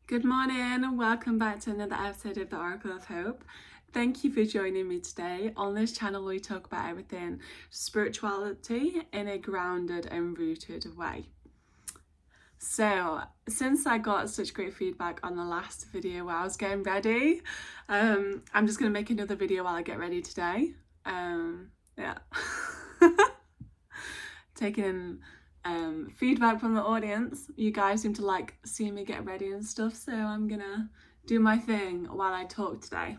Good morning and welcome back to another episode of the Oracle of Hope. Thank you for joining me today. On this channel we talk about everything spirituality in a grounded and rooted way. So since I got such great feedback on the last video where I was getting ready, I'm just going to make another video while I get ready today. Taking feedback from the audience. You guys seem to like seeing me get ready and stuff, so I'm gonna do my thing while I talk today.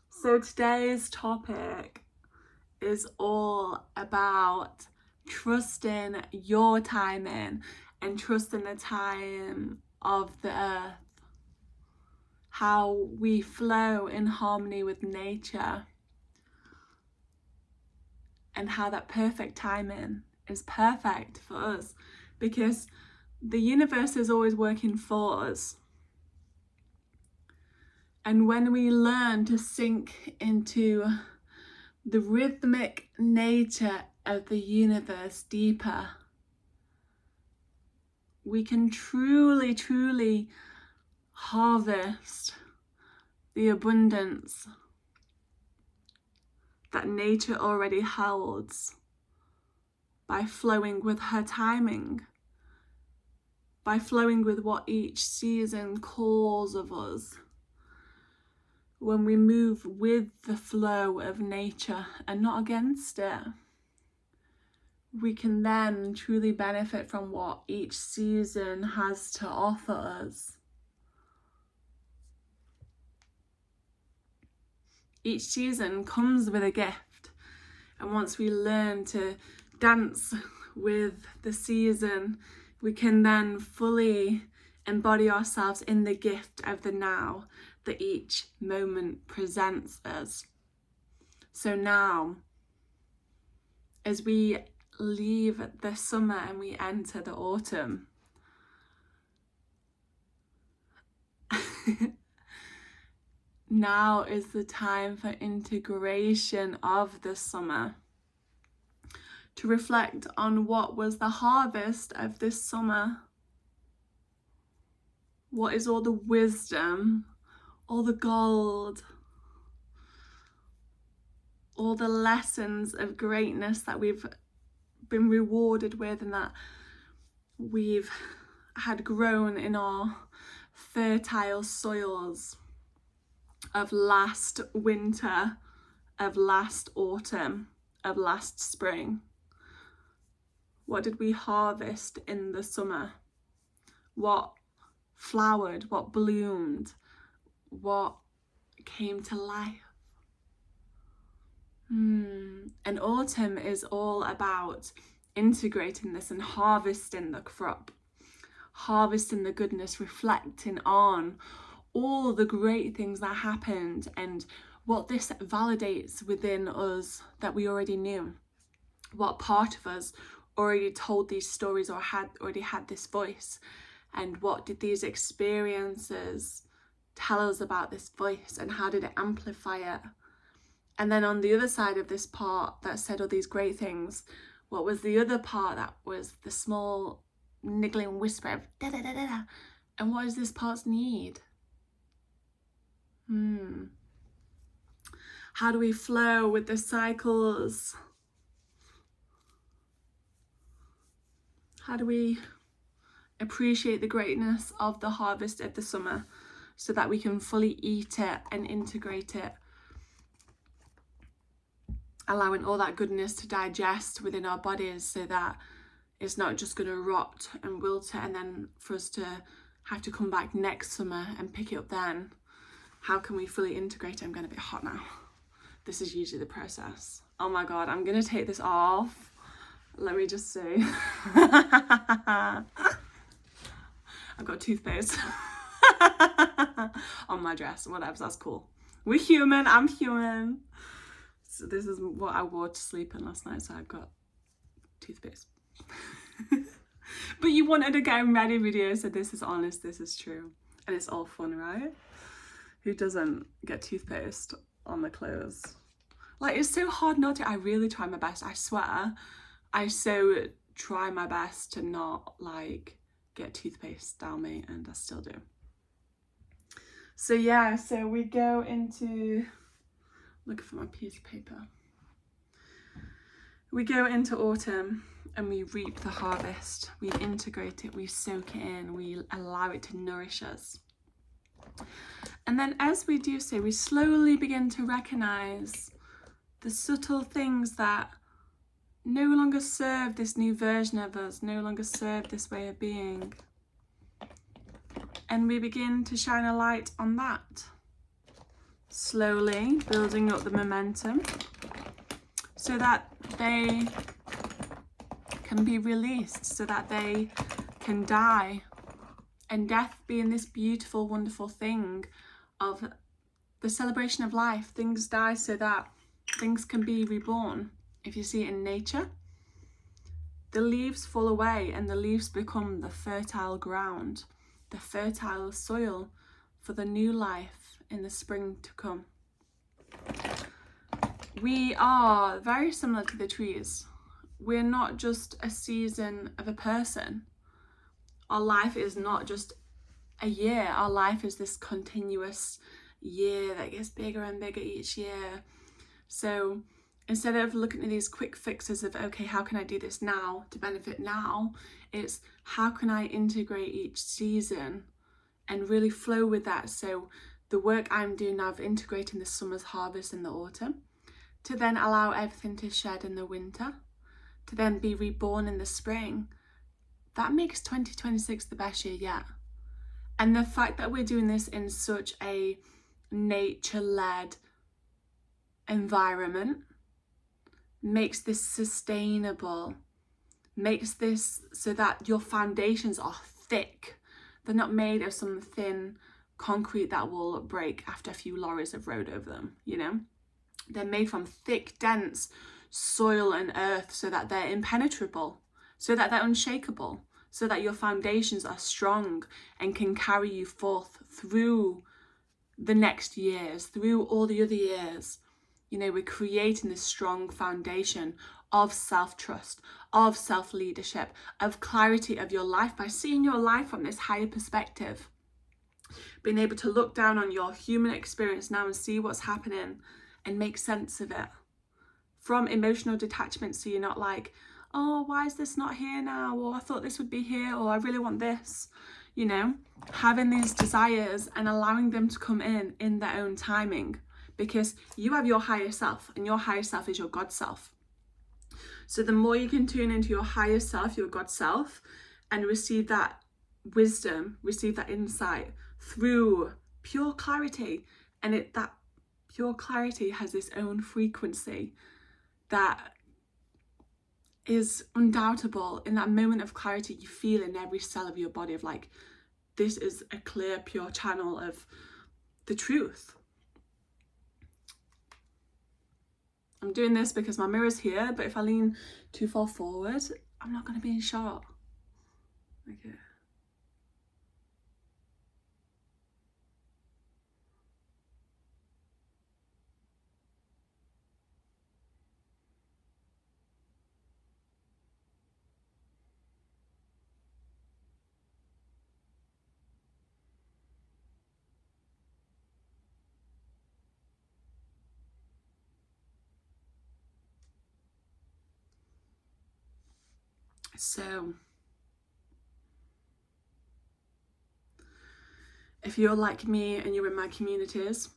So today's topic is all about trusting your timing and trusting the time of the earth, how we flow in harmony with nature, and how that perfect timing is perfect for us because the universe is always working for us. And when we learn to sink into the rhythmic nature of the universe deeper, we can truly harvest the abundance that nature already holds by flowing with her timing, by flowing with what each season calls of us. When we move with the flow of nature and not against it, we can then truly benefit from what each season has to offer us. Each season comes with a gift, and once we learn to dance with the season, we can then fully embody ourselves in the gift of the now that each moment presents us. So now, as we leave the summer and we enter the autumn, now is the time for integration of the summer, to reflect on what was the harvest of this summer. What is all the wisdom, all the gold, all the lessons of greatness that we've been rewarded with and that we've had grown in our fertile soils of last winter, of last autumn, of last spring? What did we harvest in the summer? What flowered, what bloomed, what came to life? And autumn is all about integrating this and harvesting the crop, harvesting the goodness, reflecting on all the great things that happened and what this validates within us that we already knew. What part of us already told these stories or already had this voice, and what did these experiences tell us about this voice, and how did it amplify it? And then on the other side of this part that said all these great things, what was the other part that was the small niggling whisper of da da da da da? And what does this part's need? How do we flow with the cycles? How do we appreciate the greatness of the harvest of the summer so that we can fully eat it and integrate it, allowing all that goodness to digest within our bodies so that it's not just going to rot and wilt it and then for us to have to come back next summer and pick it up then. How can we fully integrate it? I'm going to be hot now. This is usually the process. Oh my God, I'm going to take this off. Let me just see. I've got toothpaste on my dress. Whatever, that's cool. We're human, I'm human. So this is what I wore to sleep in last night, so I've got toothpaste. But you wanted a getting ready video, so this is honest, this is true. And it's all fun, right? Who doesn't get toothpaste on the clothes? Like, it's so hard not to. I really try my best, I swear. I so try my best to not like get toothpaste down me, and I still do. So yeah, so we go into, looking for my piece of paper. We go into autumn and we reap the harvest. We integrate it, we soak it in, we allow it to nourish us. And then as we do so, we slowly begin to recognize the subtle things that no longer serve this new version of us, no longer serve this way of being. And we begin to shine a light on that, slowly building up the momentum so that they can be released, so that they can die. And death being this beautiful, wonderful thing of the celebration of life. Things die so that things can be reborn. If you see it in nature, the leaves fall away and the leaves become the fertile ground, the fertile soil for the new life in the spring to come. We are very similar to the trees. We're not just a season of a person. Our life is not just a year. Our life is this continuous year that gets bigger and bigger each year. So instead of looking at these quick fixes of, okay, how can I do this now to benefit now? It's how can I integrate each season and really flow with that. So the work I'm doing now of integrating the summer's harvest in the autumn, to then allow everything to shed in the winter, to then be reborn in the spring, that makes 2026 the best year yet. And the fact that we're doing this in such a nature-led environment makes this sustainable, makes this so that your foundations are thick. They're not made of some thin concrete that will break after a few lorries have rode over them, you know? They're made from thick, dense soil and earth so that they're impenetrable, so that they're unshakable, so that your foundations are strong and can carry you forth through the next years, through all the other years. You know, we're creating this strong foundation of self-trust, of self-leadership, of clarity of your life by seeing your life from this higher perspective. Being able to look down on your human experience now and see what's happening and make sense of it. From emotional detachment, so you're not like, oh, why is this not here now? Or I thought this would be here, or I really want this. You know, having these desires and allowing them to come in their own timing, because you have your higher self, and your higher self is your God self. So the more you can tune into your higher self, your God self, and receive that wisdom, receive that insight through pure clarity, and that pure clarity has its own frequency that is undoubtable. In that moment of clarity, you feel in every cell of your body of like, this is a clear, pure channel of the truth. I'm doing this because my mirror's here, but if I lean too far forward, I'm not going to be in shot. Okay. So, if you're like me and you're in my communities,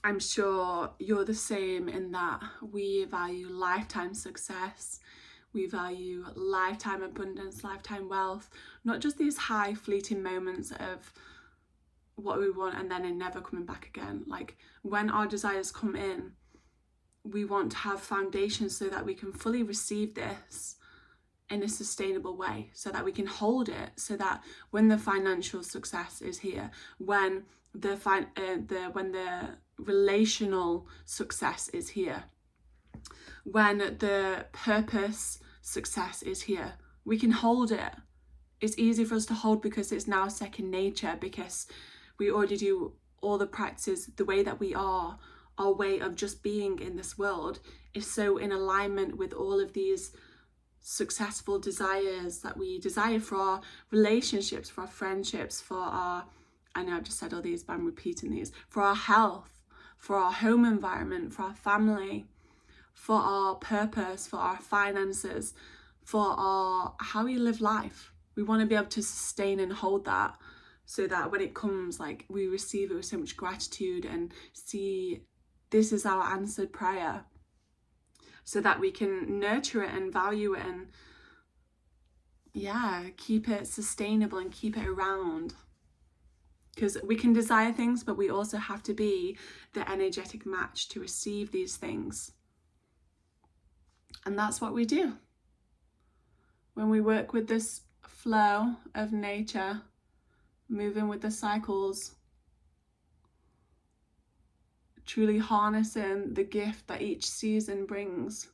I'm sure you're the same in that we value lifetime success, we value lifetime abundance, lifetime wealth, not just these high fleeting moments of what we want and then it never coming back again. Like when our desires come in, we want to have foundations so that we can fully receive this in a sustainable way, so that we can hold it, so that when the financial success is here, when the relational success is here, when the purpose success is here, we can hold it. It's easy for us to hold because it's now second nature, because we already do all the practices the way that we are. Our way of just being in this world is so in alignment with all of these successful desires that we desire for our relationships, for our friendships, for our, I know I've just said all these, but I'm repeating these, for our health, for our home environment, for our family, for our purpose, for our finances, for our how we live life. We want to be able to sustain and hold that, so that when it comes, like, we receive it with so much gratitude and see this is our answered prayer, so that we can nurture it and value it and keep it sustainable and keep it around. Because we can desire things, but we also have to be the energetic match to receive these things. And that's what we do when we work with this flow of nature, moving with the cycles, truly harnessing the gift that each season brings.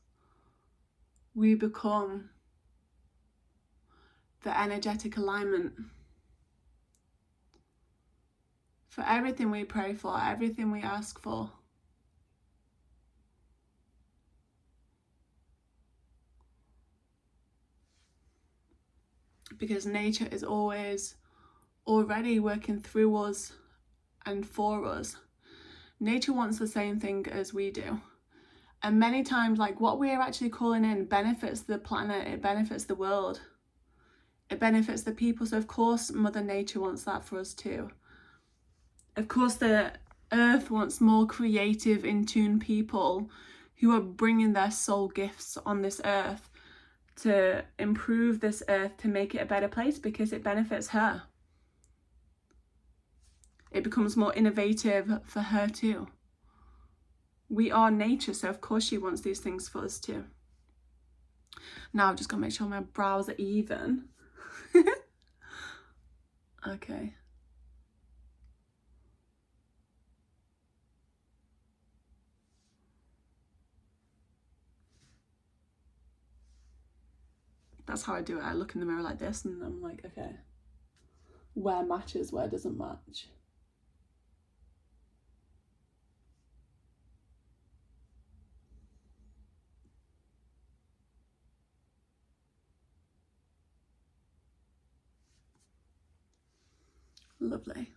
We become the energetic alignment for everything we pray for, everything we ask for. Because nature is always already working through us and for us. Nature wants the same thing as we do. And many times, like, what we're actually calling in benefits the planet, it benefits the world, it benefits the people. So of course Mother Nature wants that for us too. Of course the earth wants more creative, in tune people who are bringing their soul gifts on this earth to improve this earth, to make it a better place, because it benefits her. It becomes more innovative for her too. We are nature, so of course she wants these things for us too. Now I've just got to make sure my brows are even. Okay. That's how I do it. I look in the mirror like this and I'm like, okay, where matches, where doesn't match. Lovely.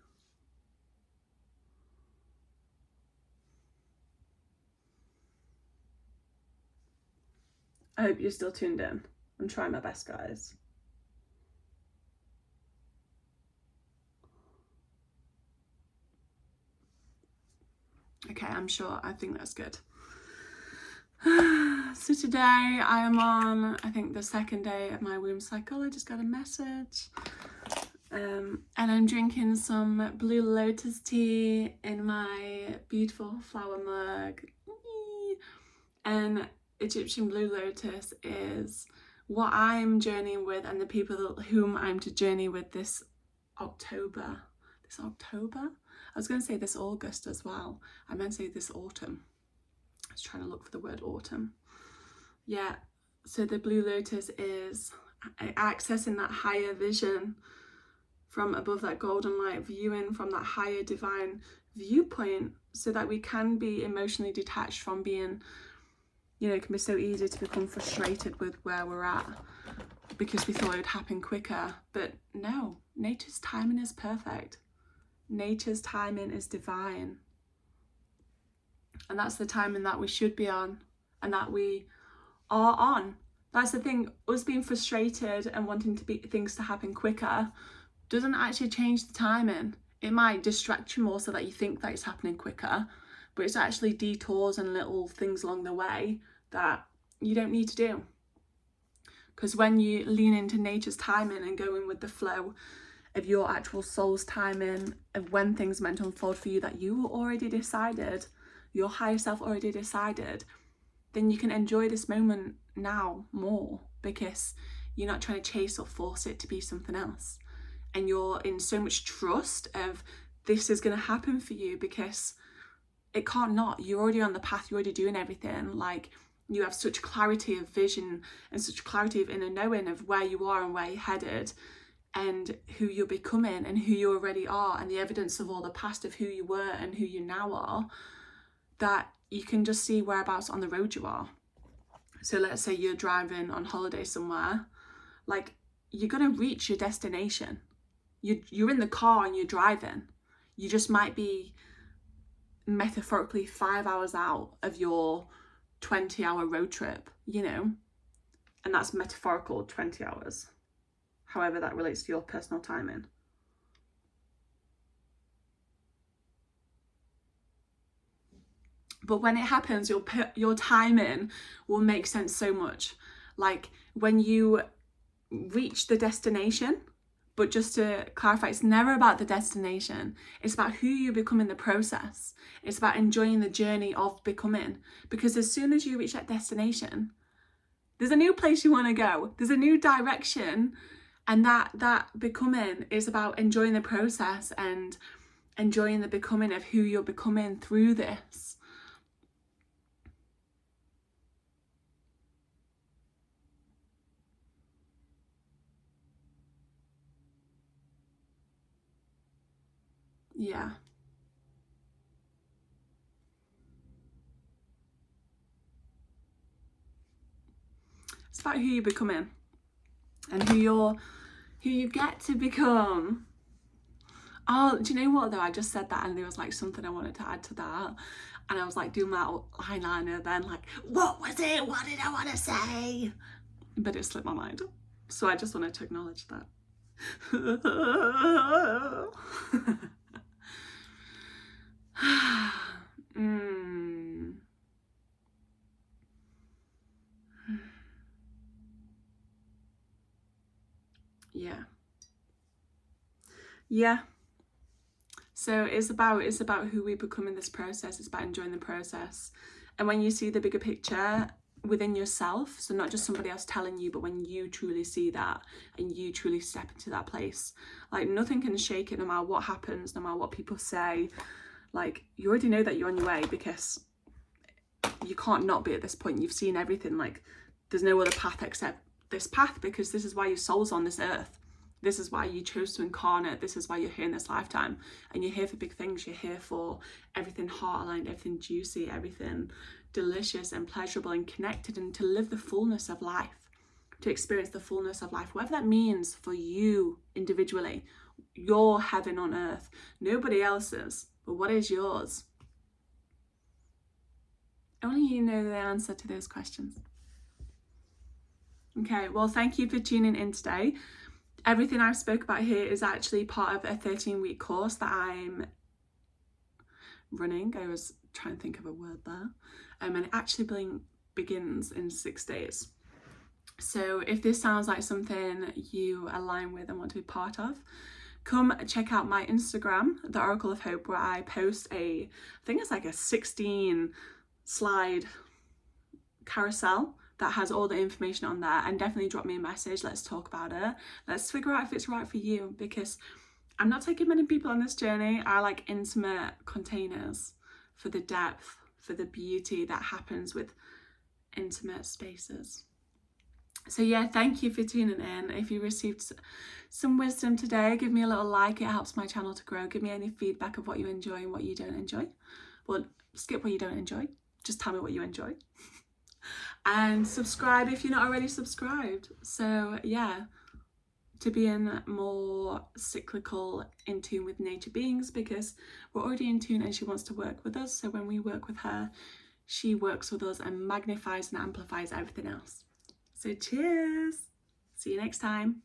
I hope you're still tuned in. I'm trying my best, guys. Okay, I'm sure. I think that's good. So today I am on, I think, the second day of my womb cycle. I just got a message. And I'm drinking some Blue Lotus tea in my beautiful flower mug. And Egyptian Blue Lotus is what I'm journeying with, and the people whom I'm to journey with this October. I was going to say this August as well. I meant to say this autumn. I was trying to look for the word autumn. Yeah, so the Blue Lotus is accessing that higher vision from above, that golden light, viewing from that higher divine viewpoint, so that we can be emotionally detached from being, you know, it can be so easy to become frustrated with where we're at because we thought it would happen quicker. But no, nature's timing is perfect. Nature's timing is divine. And that's the timing that we should be on, and that we are on. That's the thing, us being frustrated and wanting things to happen quicker doesn't actually change the timing. It might distract you more so that you think that it's happening quicker, but it's actually detours and little things along the way that you don't need to do. Because when you lean into nature's timing and go in with the flow of your actual soul's timing, of when things are meant to unfold for you, that you already decided, your higher self already decided, then you can enjoy this moment now more, because you're not trying to chase or force it to be something else. And you're in so much trust of this is going to happen for you, because it can't not. You're already on the path, you're already doing everything. Like, you have such clarity of vision and such clarity of inner knowing of where you are and where you're headed and who you're becoming and who you already are, and the evidence of all the past of who you were and who you now are, that you can just see whereabouts on the road you are. So let's say you're driving on holiday somewhere, like you're going to reach your destination. You're in the car and you're driving. You just might be metaphorically 5 hours out of your 20-hour road trip, you know, and that's metaphorical 20 hours, however that relates to your personal timing. But when it happens, your timing will make sense so much. Like when you reach the destination, but just to clarify, it's never about the destination. It's about who you become in the process. It's about enjoying the journey of becoming. Because as soon as you reach that destination, there's a new place you want to go. There's a new direction. And that becoming is about enjoying the process and enjoying the becoming of who you're becoming through this. Yeah. It's about who you're becoming and who you get to become. Oh, do you know what though? I just said that and there was like something I wanted to add to that. And I was like doing my eyeliner then, like, what was it? What did I want to say? But it slipped my mind. So I just wanted to acknowledge that. Yeah. Yeah. So it's about who we become in this process. It's about enjoying the process. And when you see the bigger picture within yourself, so not just somebody else telling you, but when you truly see that and you truly step into that place, like nothing can shake it, no matter what happens, no matter what people say. Like you already know that you're on your way because you can't not be at this point. You've seen everything. Like there's no other path except this path, because this is why your soul's on this earth. This is why you chose to incarnate. This is why you're here in this lifetime. And you're here for big things. You're here for everything heart aligned, everything juicy, everything delicious and pleasurable and connected, and to live the fullness of life, to experience the fullness of life, whatever that means for you individually. Your heaven on earth. Nobody else's. But what is yours? Only you know the answer to those questions. Okay, well, thank you for tuning in today. Everything I've spoke about here is actually part of a 13-week course that I'm running. I was trying to think of a word there. And it actually begins in 6 days. So if this sounds like something you align with and want to be part of, come check out my Instagram, The Oracle of Hope, where I post I think it's like a 16 slide carousel that has all the information on there, and definitely drop me a message. Let's talk about it. Let's figure out if it's right for you, because I'm not taking many people on this journey. I like intimate containers for the depth, for the beauty that happens with intimate spaces. So yeah, thank you for tuning in. If you received some wisdom today, give me a little like. It helps my channel to grow. Give me any feedback of what you enjoy and what you don't enjoy. Well, skip what you don't enjoy. Just tell me what you enjoy. And subscribe if you're not already subscribed. So yeah, to be in more cyclical, in tune with nature beings, because we're already in tune and she wants to work with us. So when we work with her, she works with us and magnifies and amplifies everything else. So cheers. See you next time.